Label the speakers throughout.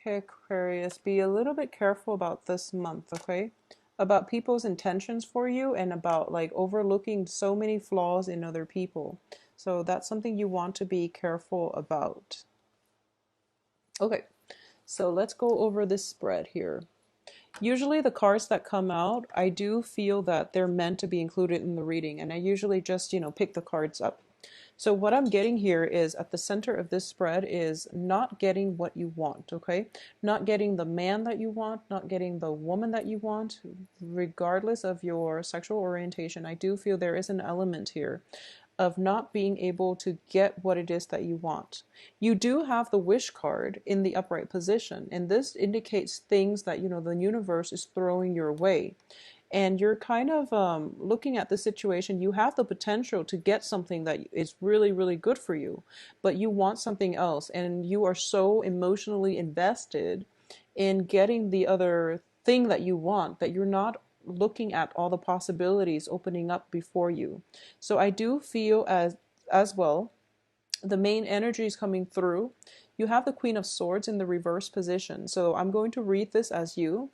Speaker 1: Okay, Aquarius, be a little bit careful about this month, okay? About people's intentions for you and about like overlooking so many flaws in other people. So that's something you want to be careful about. Okay, so let's go over this spread here. Usually the cards that come out, I do feel that they're meant to be included in the reading, and I usually just, pick the cards up. So what I'm getting here is at the center of this spread is not getting what you want, okay? Not getting the man that you want, not getting the woman that you want, regardless of your sexual orientation. I do feel there is an element here of not being able to get what it is that you want. You do have the wish card in the upright position, and this indicates things that, the universe is throwing your way. And you're kind of looking at the situation. You have the potential to get something that is really, really good for you, but you want something else, and you are so emotionally invested in getting the other thing that you want that you're not looking at all the possibilities opening up before you. So I do feel as well the main energy is coming through. You have the Queen of Swords in the reverse position. So I'm going to read this as you.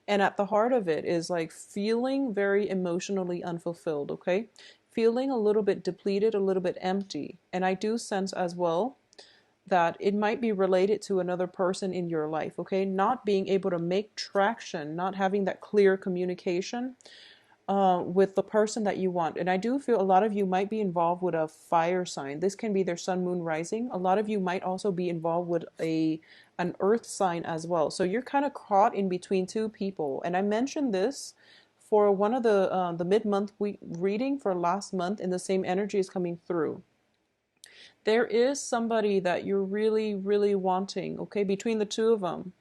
Speaker 1: And at the heart of it is like feeling very emotionally unfulfilled, okay? Feeling a little bit depleted, a little bit empty. And I do sense as well that it might be related to another person in your life, okay? Not being able to make traction, not having that clear communication with the person that you want. And I do feel a lot of you might be involved with a fire sign. This can be their sun, moon, rising. A lot of you might also be involved with an earth sign as well. So you're kind of caught in between two people. And I mentioned this for one of the mid-month week reading for last month, and the same energy is coming through. There is somebody that you're really, really wanting, okay, between the two of them.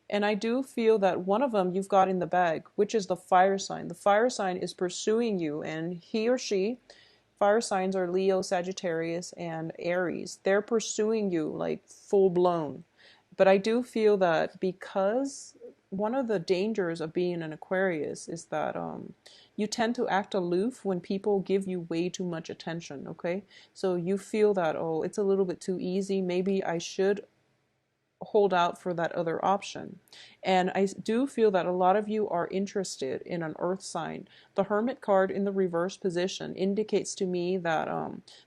Speaker 1: And I do feel that one of them you've got in the bag, which is the fire sign. The fire sign is pursuing you, and he or she, fire signs are Leo, Sagittarius, and Aries. They're pursuing you like full blown. But I do feel that because one of the dangers of being an Aquarius is that you tend to act aloof when people give you way too much attention, okay? So you feel that, oh, it's a little bit too easy. Maybe I should hold out for that other option. And I do feel that a lot of you are interested in an earth sign. The Hermit card in the reverse position indicates to me that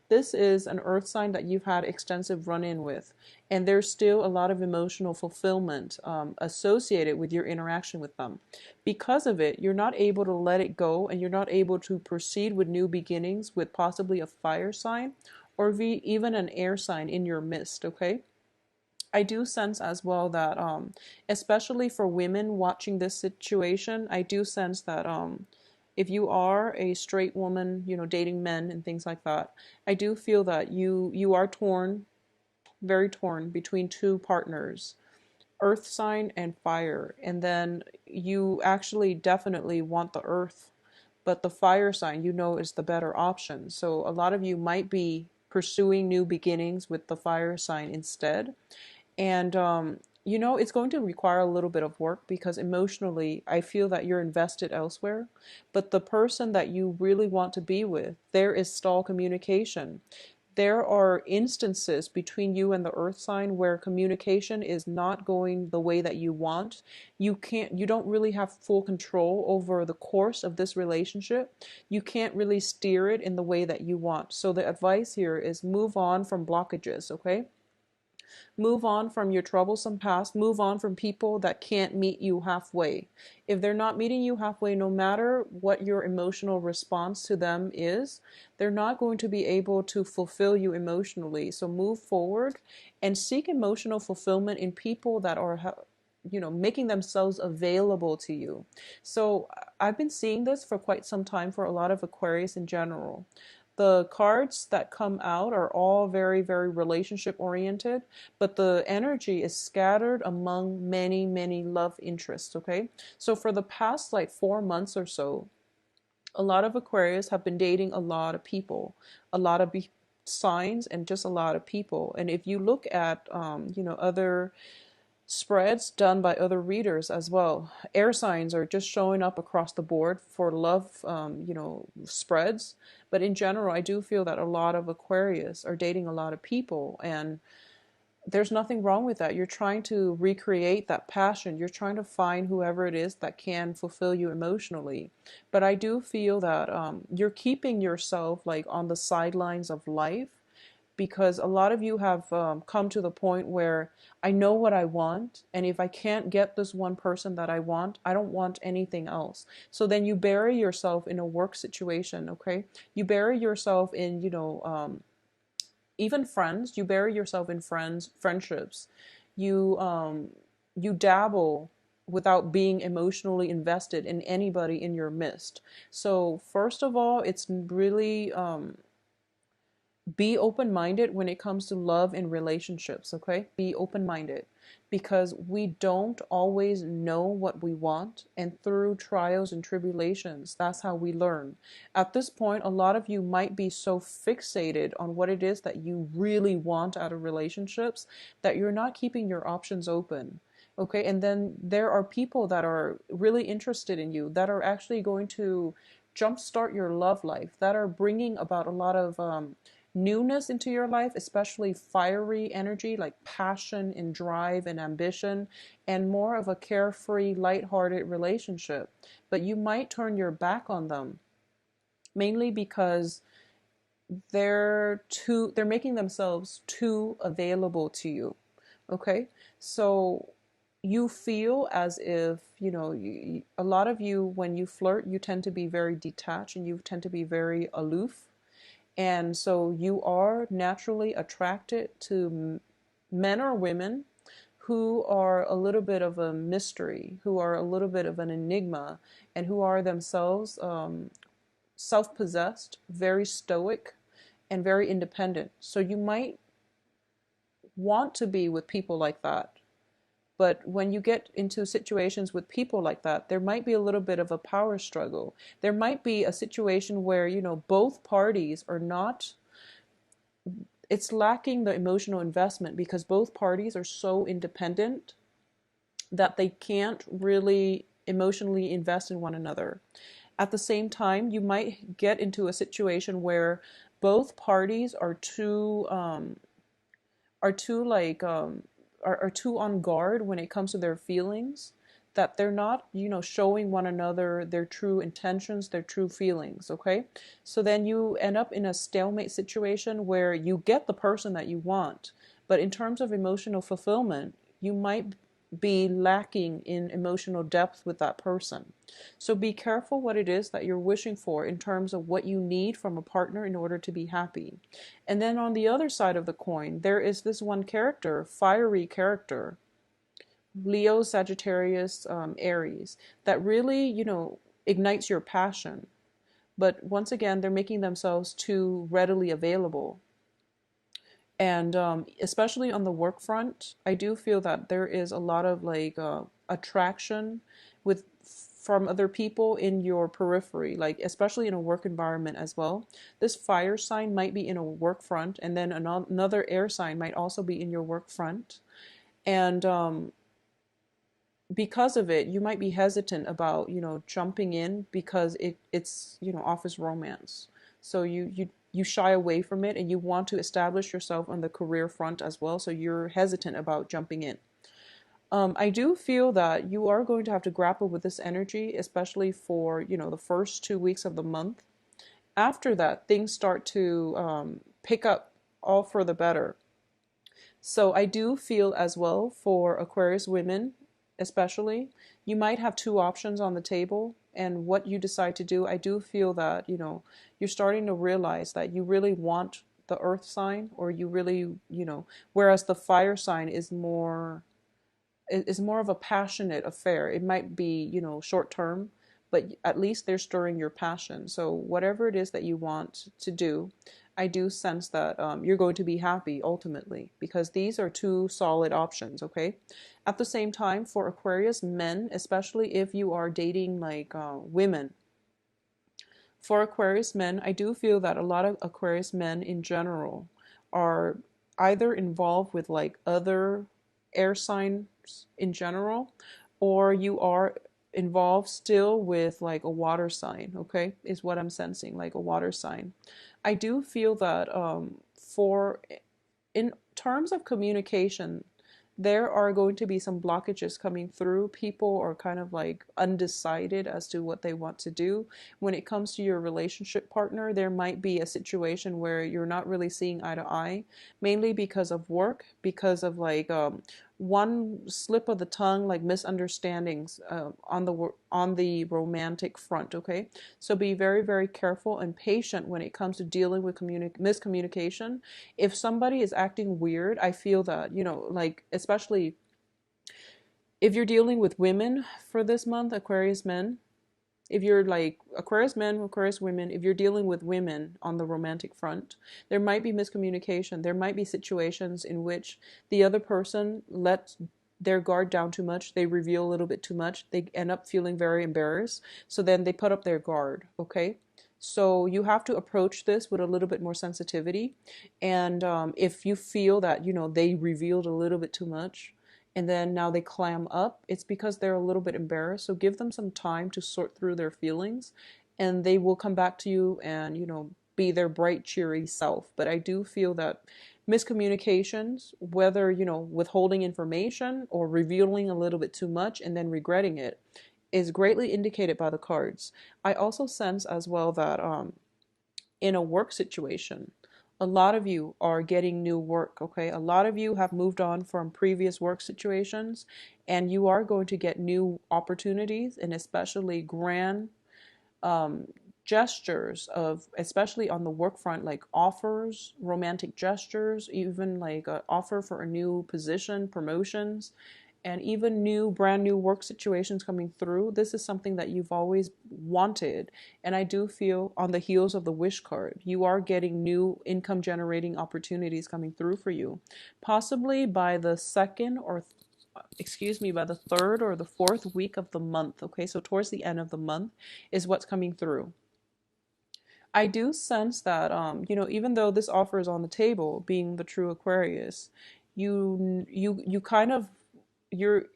Speaker 1: this is an earth sign that you've had extensive run-in with. And there's still a lot of emotional fulfillment associated with your interaction with them. Because of it, you're not able to let it go, and you're not able to proceed with new beginnings with possibly a fire sign or even an air sign in your midst, okay? I do sense as well that, especially for women watching this situation, I do sense that if you are a straight woman, dating men and things like that, I do feel that you are torn, very torn between two partners, earth sign and fire, and then you actually definitely want the earth, but the fire sign is the better option. So a lot of you might be pursuing new beginnings with the fire sign instead. And, it's going to require a little bit of work because emotionally, I feel that you're invested elsewhere. But the person that you really want to be with, there is stall communication. There are instances between you and the earth sign where communication is not going the way that you want. You don't really have full control over the course of this relationship. You can't really steer it in the way that you want. So the advice here is move on from blockages, okay? Move on from your troublesome past. Move on from people that can't meet you halfway. If they're not meeting you halfway, no matter what your emotional response to them is, they're not going to be able to fulfill you emotionally. So move forward and seek emotional fulfillment in people that are making themselves available to you. So I've been seeing this for quite some time for a lot of Aquarius in general. The cards that come out are all very, very relationship oriented, but the energy is scattered among many, many love interests, okay? So for the past like 4 months or so, a lot of Aquarius have been dating a lot of people, a lot of signs, and just a lot of people. And if you look at, other spreads done by other readers as well. Air signs are just showing up across the board for love, spreads. But in general, I do feel that a lot of Aquarius are dating a lot of people. And there's nothing wrong with that. You're trying to recreate that passion. You're trying to find whoever it is that can fulfill you emotionally. But I do feel that you're keeping yourself like on the sidelines of life, because a lot of you have come to the point where I know what I want, and if I can't get this one person that I want, I don't want anything else. So then you bury yourself in a work situation, okay? You bury yourself in, even friends. You bury yourself in friendships. You dabble without being emotionally invested in anybody in your midst. So first of all, it's really be open minded when it comes to love and relationships, okay? Be open minded, because we don't always know what we want, and through trials and tribulations, that's how we learn. At this point, a lot of you might be so fixated on what it is that you really want out of relationships that you're not keeping your options open. Okay, and then there are people that are really interested in you, that are actually going to jumpstart your love life, that are bringing about a lot of newness into your life, especially fiery energy like passion and drive and ambition, and more of a carefree, lighthearted relationship. But you might turn your back on them, mainly because they're making themselves too available to you. Okay? So you feel as if, a lot of you, when you flirt, you tend to be very detached and you tend to be very aloof, and so you are naturally attracted to men or women who are a little bit of a mystery, who are a little bit of an enigma, and who are themselves self possessed, very stoic, and very independent. So you might want to be with people like that. But when you get into situations with people like that, there might be a little bit of a power struggle. There might be a situation where, both parties are not, it's lacking the emotional investment because both parties are so independent that they can't really emotionally invest in one another. At the same time, you might get into a situation where both parties are too like are too on guard when it comes to their feelings, that they're not, showing one another their true intentions, their true feelings, okay? So then you end up in a stalemate situation where you get the person that you want, but in terms of emotional fulfillment, you might be lacking in emotional depth with that person. So be careful what it is that you're wishing for in terms of what you need from a partner in order to be happy. And then on the other side of the coin, there is this one character, fiery character, Leo, Sagittarius, Aries, that really, ignites your passion. But once again, they're making themselves too readily available. And especially on the work front, I do feel that there is a lot of like attraction with from other people in your periphery, like especially in a work environment as well. This fire sign might be in a work front, and then another air sign might also be in your work front. And because of it, you might be hesitant about, jumping in because it's, office romance. So you shy away from it, and you want to establish yourself on the career front as well. So you're hesitant about jumping in. I do feel that you are going to have to grapple with this energy, especially for, the first 2 weeks of the month. After that, things start to pick up all for the better. So I do feel as well for Aquarius women, especially, you might have two options on the table. And what you decide to do, I do feel that, you're starting to realize that you really want the earth sign, or you really, whereas the fire sign is more of a passionate affair. It might be, short term, but at least they're stirring your passion. So whatever it is that you want to do, I do sense that you're going to be happy ultimately, because these are two solid options, okay? At the same time, for Aquarius men, especially if you are dating like women, for Aquarius men, I do feel that a lot of Aquarius men in general are either involved with like other air signs in general, or you are involved still with like a water sign, okay? Is what I'm sensing, like a water sign. I do feel that for in terms of communication, there are going to be some blockages coming through. People are kind of like undecided as to what they want to do. When it comes to your relationship partner, there might be a situation where you're not really seeing eye to eye, mainly because of work, because of like one slip of the tongue, like misunderstandings on the romantic front. Okay, so be very, very careful and patient when it comes to dealing with miscommunication. If somebody is acting weird, I feel that, like, especially if you're dealing with women for this month, Aquarius men, if you're like Aquarius men, Aquarius women, if you're dealing with women on the romantic front, there might be miscommunication. There might be situations in which the other person lets their guard down too much. They reveal a little bit too much. They end up feeling very embarrassed. So then they put up their guard, okay? So you have to approach this with a little bit more sensitivity. And if you feel that, they revealed a little bit too much, and then now they clam up, it's because they're a little bit embarrassed. So give them some time to sort through their feelings, and they will come back to you and, be their bright, cheery self. But I do feel that miscommunications, whether, withholding information or revealing a little bit too much and then regretting it, is greatly indicated by the cards. I also sense as well that in a work situation, a lot of you are getting new work, okay? A lot of you have moved on from previous work situations, and you are going to get new opportunities, and especially grand um, gestures of, especially on the work front, like offers, romantic gestures, even like an offer for a new position, promotions, and even brand new work situations coming through. This is something that you've always wanted. And I do feel on the heels of the wish card, you are getting new income generating opportunities coming through for you. Possibly by the second or excuse me, by the third or the fourth week of the month. Okay, so towards the end of the month is what's coming through. I do sense that, even though this offer is on the table, being the true Aquarius, you kind of, you're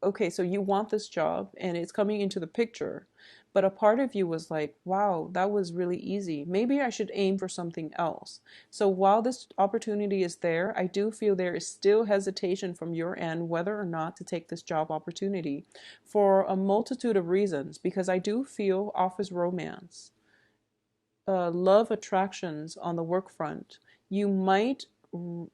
Speaker 1: okay. So you want this job, and it's coming into the picture, but a part of you was like, "Wow, that was really easy. Maybe I should aim for something else." So while this opportunity is there, I do feel there is still hesitation from your end whether or not to take this job opportunity, for a multitude of reasons. Because I do feel office romance, love attractions on the work front, you might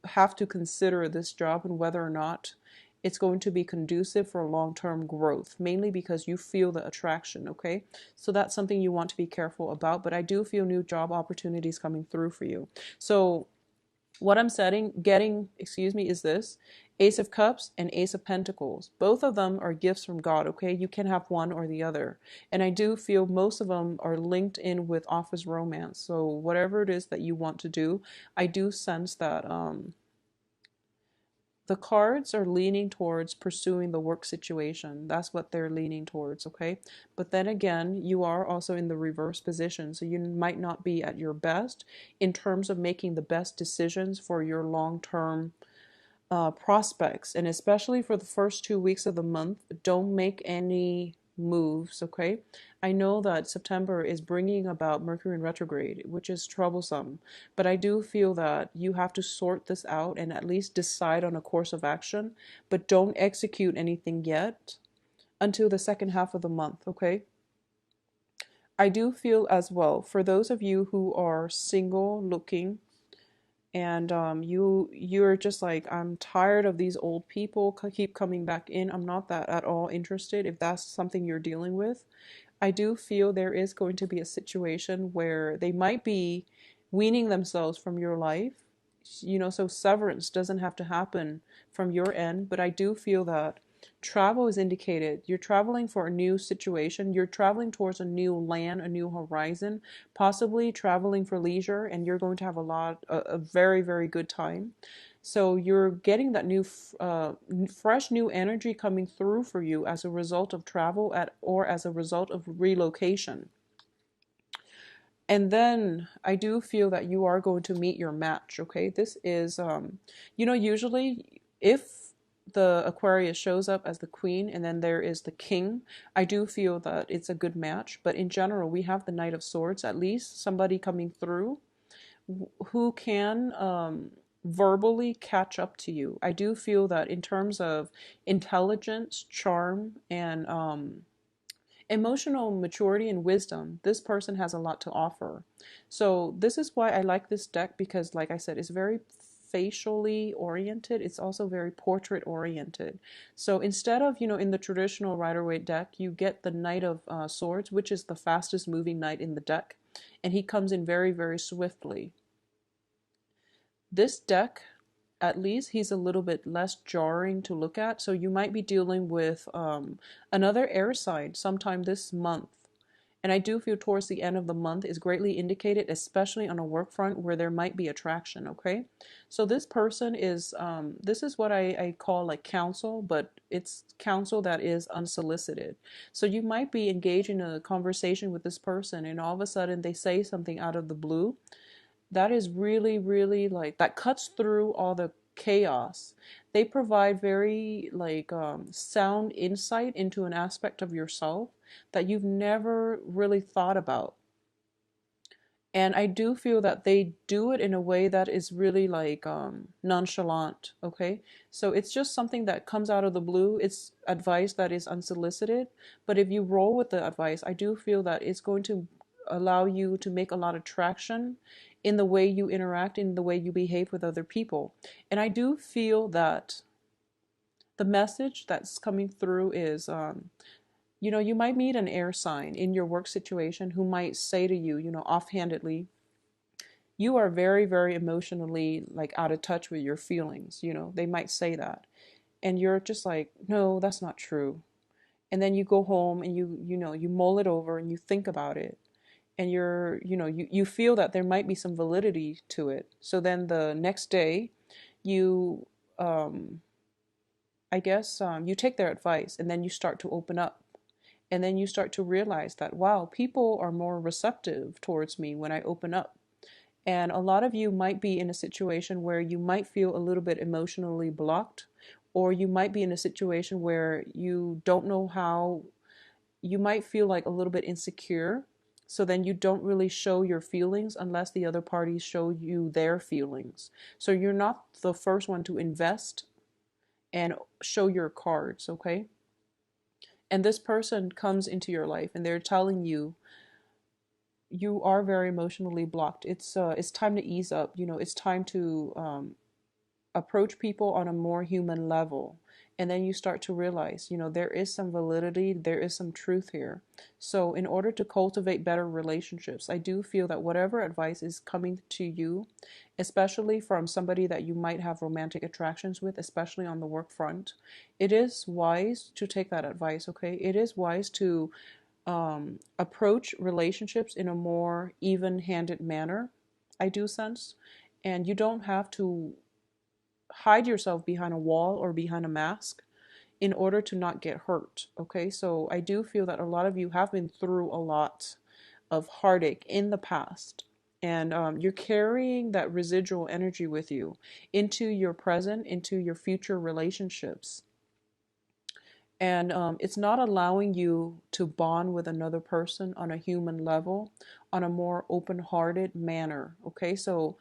Speaker 1: have to consider this job and whether or not it's going to be conducive for long-term growth, mainly because you feel the attraction, okay? So that's something you want to be careful about, but I do feel new job opportunities coming through for you. So what I'm getting, excuse me, is this Ace of Cups and Ace of Pentacles. Both of them are gifts from God, okay? You can have one or the other. And I do feel most of them are linked in with office romance. So whatever it is that you want to do, I do sense that the cards are leaning towards pursuing the work situation. That's what they're leaning towards, okay? But then again, you are also in the reverse position, so you might not be at your best in terms of making the best decisions for your long-term prospects. And especially for the first 2 weeks of the month, don't make any moves, okay? I know that September is bringing about Mercury in retrograde, which is troublesome, but I do feel that you have to sort this out and at least decide on a course of action, but don't execute anything yet until the second half of the month, okay? I do feel as well, for those of you who are single looking, and you're just like, I'm tired of these old people keep coming back in. I'm not that at all interested. If that's something you're dealing with, I do feel there is going to be a situation where they might be weaning themselves from your life. So severance doesn't have to happen from your end, but I do feel that travel is indicated. You're traveling for a new situation. You're traveling towards a new land, a new horizon, possibly traveling for leisure, and you're going to have a very, very good time. So you're getting that fresh new energy coming through for you as a result of travel or as a result of relocation. And then I do feel that you are going to meet your match, okay? This is, usually if the Aquarius shows up as the queen and then there is the king, I do feel that it's a good match. But in general, we have the Knight of Swords, at least somebody coming through who can verbally catch up to you. I do feel that in terms of intelligence, charm, and emotional maturity and wisdom, this person has a lot to offer. So this is why I like this deck, because like I said, it's very facially oriented. It's also very portrait oriented. So instead of, in the traditional Rider-Waite deck, you get the Knight of Swords, which is the fastest moving knight in the deck, and he comes in very, very swiftly. This deck, at least he's a little bit less jarring to look at. So you might be dealing with another air sign sometime this month. And I do feel towards the end of the month is greatly indicated, especially on a work front where there might be attraction, okay? So this person is, this is what I call like counsel, but it's counsel that is unsolicited. So you might be engaged in a conversation with this person and all of a sudden they say something out of the blue that is really, really like that cuts through all the chaos. They provide very like sound insight into an aspect of yourself that you've never really thought about. And I do feel that they do it in a way that is really like nonchalant, okay? So it's just something that comes out of the blue. It's advice that is unsolicited. But if you roll with the advice, I do feel that it's going to allow you to make a lot of traction in the way you interact, in the way you behave with other people. And I do feel that the message that's coming through is you might meet an air sign in your work situation who might say to you, offhandedly, you are very, very emotionally like out of touch with your feelings. They might say that. And you're just like, no, that's not true. And then you go home and you mull it over and you think about it. And you feel that there might be some validity to it. So then the next day, you, I guess, you take their advice and then you start to open up. And then you start to realize that, wow, people are more receptive towards me when I open up. And a lot of you might be in a situation where you might feel a little bit emotionally blocked, or you might be in a situation where you don't know how, you might feel like a little bit insecure. So then you don't really show your feelings unless the other parties show you their feelings. So you're not the first one to invest and show your cards, okay? And this person comes into your life and they're telling you you are very emotionally blocked. It's time to ease up. It's time to approach people on a more human level. And then you start to realize, there is some validity, there is some truth here. So in order to cultivate better relationships, I do feel that whatever advice is coming to you, especially from somebody that you might have romantic attractions with, especially on the work front, it is wise to take that advice, okay? It is wise to approach relationships in a more even-handed manner, I do sense. And you don't have to hide yourself behind a wall or behind a mask in order to not get hurt, okay? So I do feel that a lot of you have been through a lot of heartache in the past. And you're carrying that residual energy with you into your present, into your future relationships. And it's not allowing you to bond with another person on a human level, on a more open-hearted manner. Okay, so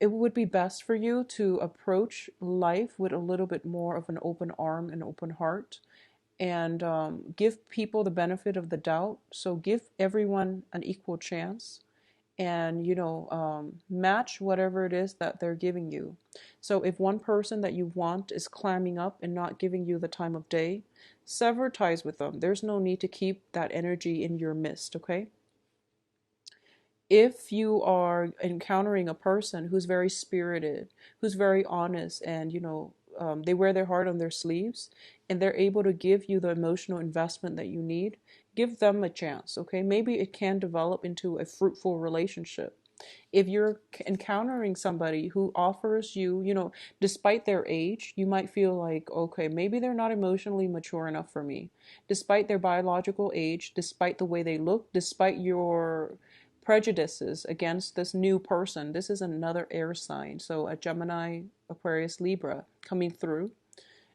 Speaker 1: it would be best for you to approach life with a little bit more of an open arm and open heart, and give people the benefit of the doubt. So give everyone an equal chance, and match whatever it is that they're giving you. So if one person that you want is climbing up and not giving you the time of day, sever ties with them. There's no need to keep that energy in your midst, okay? If you are encountering a person who's very spirited, who's very honest, and they wear their heart on their sleeves, and they're able to give you the emotional investment that you need, give them a chance, okay? Maybe it can develop into a fruitful relationship. If you're encountering somebody who offers you, despite their age, you might feel like, okay, maybe they're not emotionally mature enough for me. Despite their biological age, despite the way they look, despite your prejudices against this new person. This is another air sign. So a Gemini, Aquarius, Libra coming through.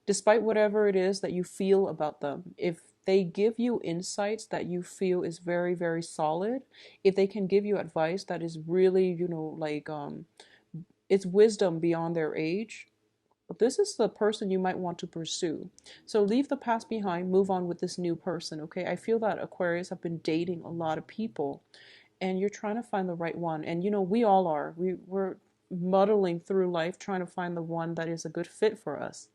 Speaker 1: Despite whatever it is that you feel about them, if they give you insights that you feel is very, very solid, if they can give you advice that is really, It's wisdom beyond their age. But this is the person you might want to pursue. So leave the past behind, move on with this new person, okay? I feel that Aquarius have been dating a lot of people and you're trying to find the right one. And you know, we all are. We're muddling through life trying to find the one that is a good fit for us.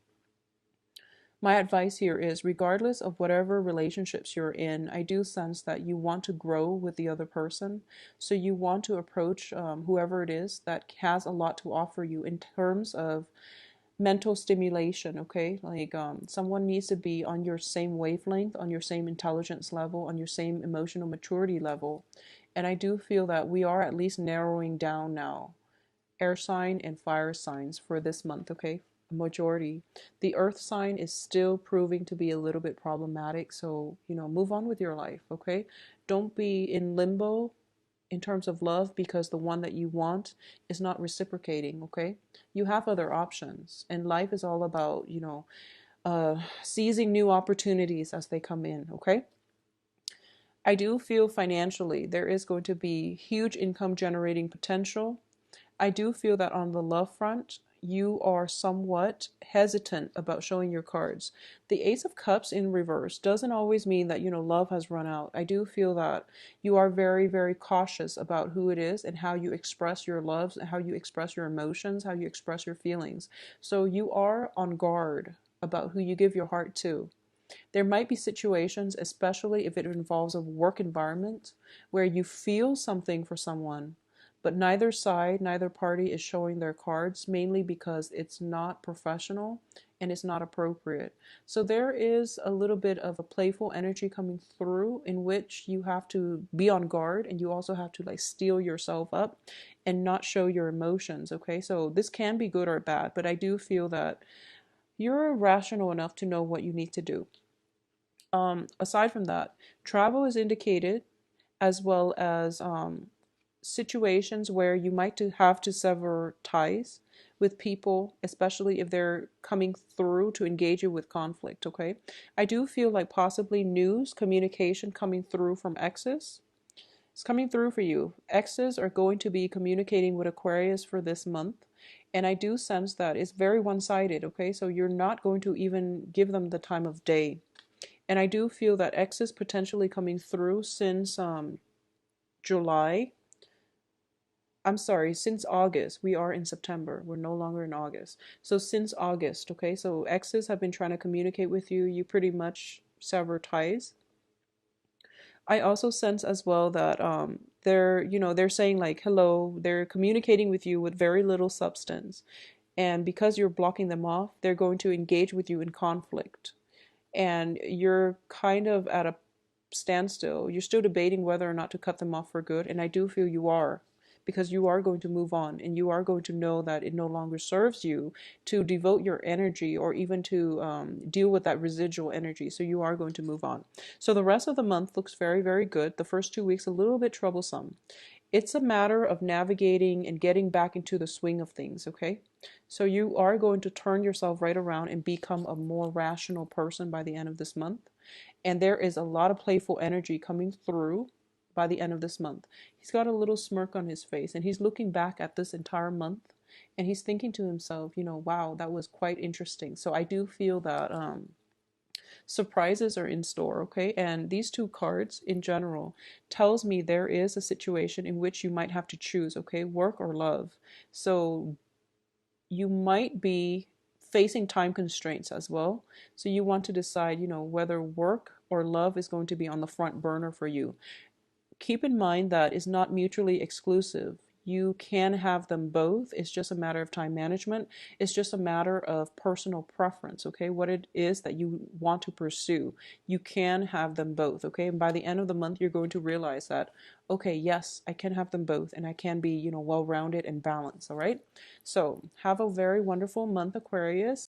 Speaker 1: My advice here is regardless of whatever relationships you're in, I do sense that you want to grow with the other person. So you want to approach whoever it is that has a lot to offer you in terms of mental stimulation, okay? Like someone needs to be on your same wavelength, on your same intelligence level, on your same emotional maturity level. And I do feel that we are at least narrowing down now air sign and fire signs for this month, okay? A majority. The earth sign is still proving to be a little bit problematic, so, you know, move on with your life, okay? Don't be in limbo in terms of love because the one that you want is not reciprocating, okay? You have other options, and life is all about, you know, seizing new opportunities as they come in, okay? I do feel financially there is going to be huge income generating potential. I do feel that on the love front, you are somewhat hesitant about showing your cards. The Ace of Cups in reverse doesn't always mean that, you know, love has run out. I do feel that you are very, very cautious about who it is and how you express your loves, how you express your emotions, how you express your feelings. So you are on guard about who you give your heart to. There might be situations, especially if it involves a work environment, where you feel something for someone, but neither side, neither party is showing their cards, mainly because it's not professional and it's not appropriate. So there is a little bit of a playful energy coming through in which you have to be on guard and you also have to like steel yourself up and not show your emotions, okay? So this can be good or bad, but I do feel that you're rational enough to know what you need to do. Aside from that, travel is indicated as well as situations where you might have to sever ties with people, especially if they're coming through to engage you with conflict, okay? I do feel like possibly news, communication coming through from exes. It's coming through for you. Exes are going to be communicating with Aquarius for this month. And I do sense that it's very one-sided, okay? So you're not going to even give them the time of day. And I do feel that X is potentially coming through since July. I'm sorry, since August. We are in September. We're no longer in August. So since August, okay? So X's have been trying to communicate with you. You pretty much sever ties. I also sense as well that they're, you know, they're saying like hello. They're communicating with you with very little substance. And because you're blocking them off, they're going to engage with you in conflict. And you're kind of at a standstill. You're still debating whether or not to cut them off for good. And I do feel you are, because you are going to move on and you are going to know that it no longer serves you to devote your energy or even to deal with that residual energy. So you are going to move on. So the rest of the month looks very, very good. The first 2 weeks, a little bit troublesome. It's a matter of navigating and getting back into the swing of things, okay? So you are going to turn yourself right around and become a more rational person by the end of this month. And there is a lot of playful energy coming through by the end of this month. He's got a little smirk on his face and he's looking back at this entire month and he's thinking to himself, you know, wow, that was quite interesting. So I do feel that surprises are in store, okay? And these two cards in general tells me there is a situation in which you might have to choose, okay? Work or love. So you might be facing time constraints as well. So you want to decide, you know, whether work or love is going to be on the front burner for you. Keep in mind that it's not mutually exclusive. You can have them both. It's just a matter of time management. It's just a matter of personal preference, okay? What it is that you want to pursue. You can have them both, okay? And by the end of the month, you're going to realize that, okay, yes, I can have them both and I can be, you know, well-rounded and balanced, all right? So have a very wonderful month, Aquarius.